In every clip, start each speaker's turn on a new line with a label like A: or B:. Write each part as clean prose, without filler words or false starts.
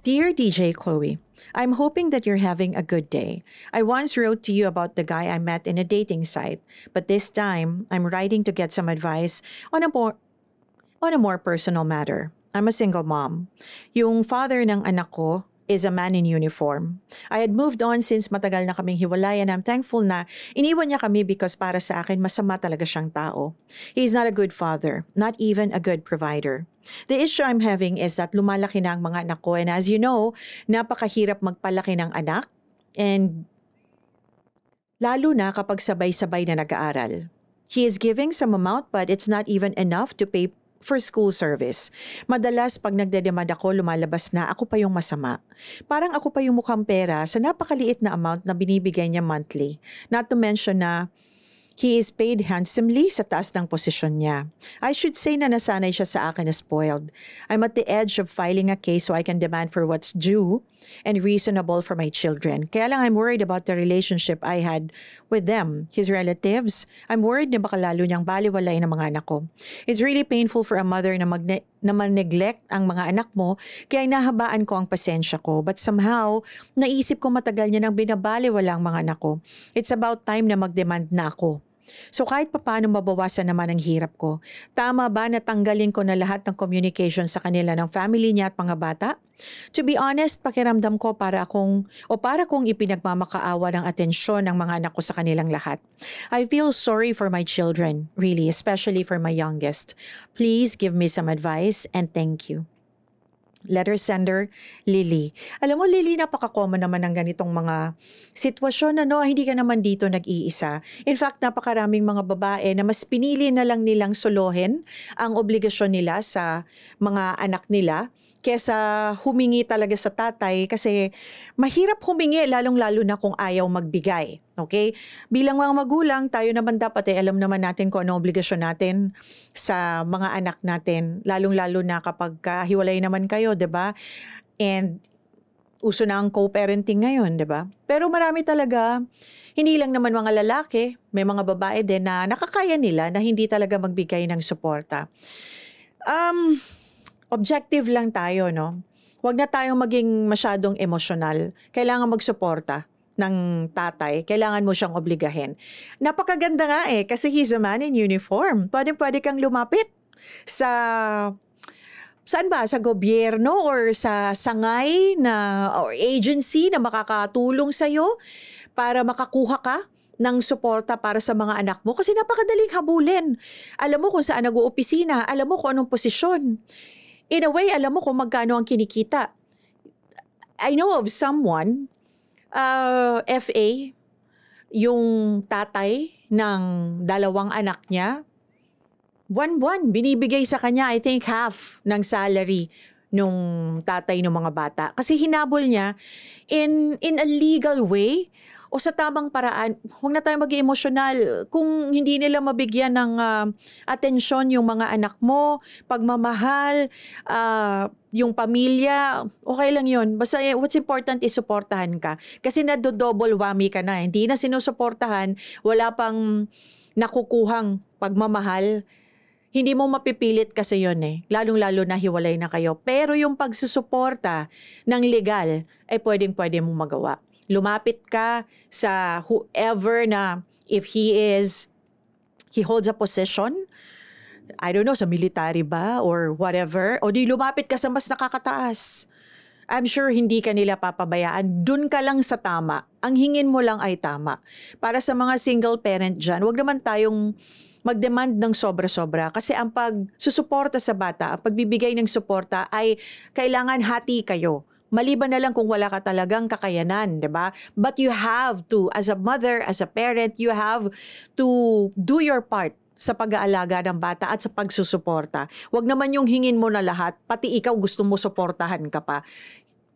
A: Dear DJ Chloe, I'm hoping that you're having a good day. I once wrote to you about the guy I met in a dating site, but this time I'm writing to get some advice on a more personal matter. I'm a single mom. Yung father ng anak ko is a man in uniform. I had moved on since matagal na kaming hiwalay and I'm thankful na iniwan niya kami because para sa akin masama talaga siyang tao. He's not a good father, not even a good provider. The issue I'm having is that lumalaki na ang mga anak ko and as you know, napakahirap magpalaki ng anak and lalo na kapag sabay-sabay na nag-aaral. He is giving some amount but it's not even enough to pay for school service. Madalas pag nagdedemand ako, lumalabas na ako pa yung masama. Parang ako pa yung mukhang pera sa napakaliit na amount na binibigay niya monthly. Not to mention na he is paid handsomely sa taas ng posisyon niya. I should say na nasanay siya sa akin na spoiled. I'm at the edge of filing a case so I can demand for what's due and reasonable for my children. Kaya lang I'm worried about the relationship I had with them, his relatives. I'm worried na baka lalo niyang baliwalay ng mga anak ko. It's really painful for a mother na man-neglect ang mga anak mo, kaya nahabaan ko ang pasensya ko. But somehow, naisip ko matagal niya nang binabaliwala ang mga anak ko. It's about time na mag-demand na ako. So kahit papaano mabawasan naman ang hirap ko. Tama ba na tanggalin ko na lahat ng communication sa kanila ng family niya at mga bata? To be honest, pakiramdam ko para kong ipinagmamakaawa ng atensyon ng mga anak ko sa kanilang lahat. I feel sorry for my children, really, especially for my youngest. Please give me some advice and thank you. Letter sender, Lily. Alam mo, Lily, napaka-common naman ng ganitong mga sitwasyon. Hindi ka naman dito nag-iisa. In fact, napakaraming mga babae na mas pinili na lang nilang solohin ang obligasyon nila sa mga anak nila kesa humingi talaga sa tatay kasi mahirap humingi lalong-lalo na kung ayaw magbigay. Okay? Bilang mga magulang, tayo naman dapat alam naman natin kung ano obligasyon natin sa mga anak natin, lalong-lalo na kapag hiwalay naman kayo, 'di ba? And uso na ang co-parenting ngayon, 'di ba? Pero marami talaga, hindi lang naman mga lalaki, may mga babae din na nakakaya nila na hindi talaga magbigay ng suporta. Objective lang tayo, no? Huwag na tayong maging masyadong emosyonal. Kailangan magsuporta ng tatay. Kailangan mo siyang obligahin. Napakaganda nga kasi he's a man in uniform. Pwede kang lumapit sa saan ba? Sa gobyerno or sa sangay na or agency na makakatulong sa'yo para makakuha ka ng suporta para sa mga anak mo. Kasi napakadaling habulin. Alam mo kung saan nag-uopisina. Alam mo kung anong posisyon. In a way, alam mo kung magkano ang kinikita. I know of someone, FA, yung tatay ng dalawang anak niya, buwan-buwan, binibigay sa kanya, I think half ng salary nung tatay ng mga bata. Kasi hinabol niya in a legal way o sa tamang paraan. Huwag na tayo maging emosyonal. Kung hindi nila mabigyan ng atensyon yung mga anak mo, pagmamahal, yung pamilya, okay lang yun. Basta what's important is supportahan ka. Kasi nado-double whammy ka na. Hindi na sinusuportahan, wala pang nakukuhang pagmamahal. Hindi mo mapipilit kasi yun Lalong-lalo na hiwalay na kayo. Pero yung pagsusuporta ng legal, ay pwedeng-pwede mong magawa. Lumapit ka sa whoever na if he holds a position, I don't know, sa military ba or whatever, o di lumapit ka sa mas nakakataas. I'm sure hindi ka nila papabayaan. Dun ka lang sa tama. Ang hingin mo lang ay tama. Para sa mga single parent dyan, wag naman tayong mag-demand ng sobra-sobra. Kasi ang pagsusuporta sa bata, ang pagbibigay ng suporta ay kailangan hati kayo. Maliban na lang kung wala ka talagang kakayanan, 'di ba? But you have to, as a mother, as a parent, you have to do your part sa pag-aalaga ng bata at sa pagsusuporta. Huwag naman yung hingin mo na lahat, pati ikaw gusto mo suportahan ka pa.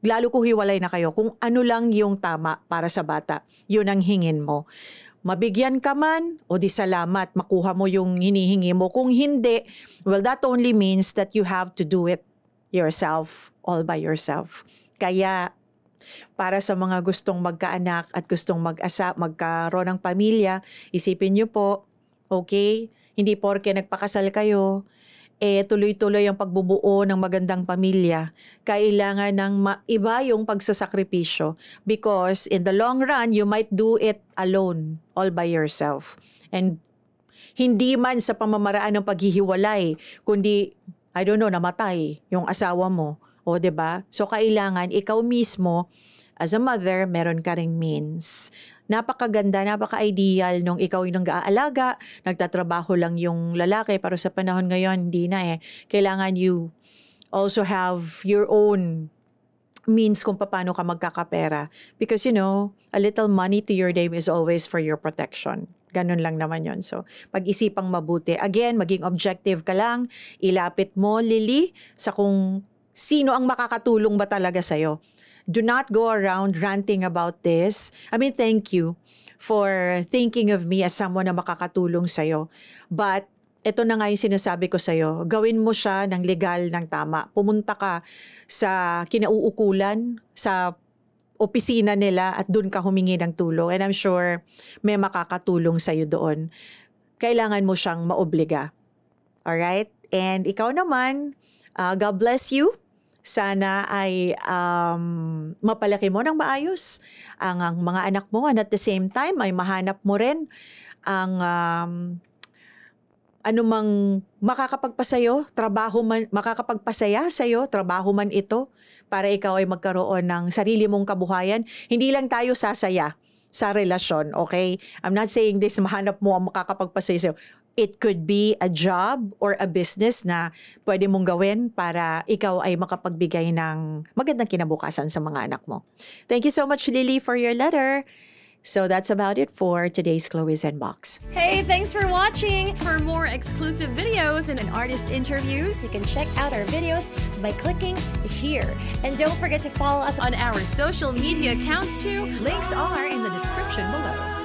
A: Lalo kung hiwalay na kayo, kung ano lang yung tama para sa bata, yun ang hingin mo. Mabigyan ka man, o di salamat, makuha mo yung hinihingi mo. Kung hindi, well, that only means that you have to do it yourself, all by yourself. Kaya, para sa mga gustong magkaanak at gustong magkaroon ng pamilya, isipin niyo po, okay, hindi porke nagpakasal kayo, tuloy-tuloy ang pagbubuo ng magandang pamilya, kailangan ng iba yung pagsasakripisyo because in the long run, you might do it alone, all by yourself. And hindi man sa pamamaraan ng paghihiwalay, kundi, I don't know, namatay yung asawa mo. O, 'di ba? So, kailangan ikaw mismo, as a mother, meron ka ring means. Napakaganda, napaka-ideal nung ikaw yung nag-aalaga, nagtatrabaho lang yung lalaki, pero sa panahon ngayon, hindi na eh. Kailangan you also have your own means kung paano ka magkakapera. Because a little money to your name is always for your protection. Ganun lang naman yon. So, pag-isipang mabuti. Again, maging objective ka lang. Ilapit mo, Lily, sa kung sino ang makakatulong ba talaga sa'yo. Do not go around ranting about this. I mean, thank you for thinking of me as someone na makakatulong sa'yo. But, ito na nga yung sinasabi ko sa'yo. Gawin mo siya ng legal, ng tama. Pumunta ka sa kinauukulan, sa opisina nila at doon ka humingi ng tulong. And I'm sure may makakatulong sa'yo doon. Kailangan mo siyang maobliga. Alright? And ikaw naman, God bless you. Sana ay mapalaki mo ng maayos ang mga anak mo and at the same time ay mahanap mo rin ang anumang makakapagpasaya sa'yo, trabaho man ito para ikaw ay magkaroon ng sarili mong kabuhayan. Hindi lang tayo sasaya sa relasyon, okay? I'm not saying this, mahanap mo ang makakapagpasaya sa'yo. It could be a job or a business na pwede mong gawin para ikaw ay makapagbigay ng magandang kinabukasan sa mga anak mo. Thank you so much, Lily, for your letter. So that's about it for today's Chloe's Inbox.
B: Hey, thanks for watching! For more exclusive videos and
C: artist interviews, you can check out our videos by clicking here. And don't forget to follow us
B: on our social media accounts too.
C: Links are in the description below.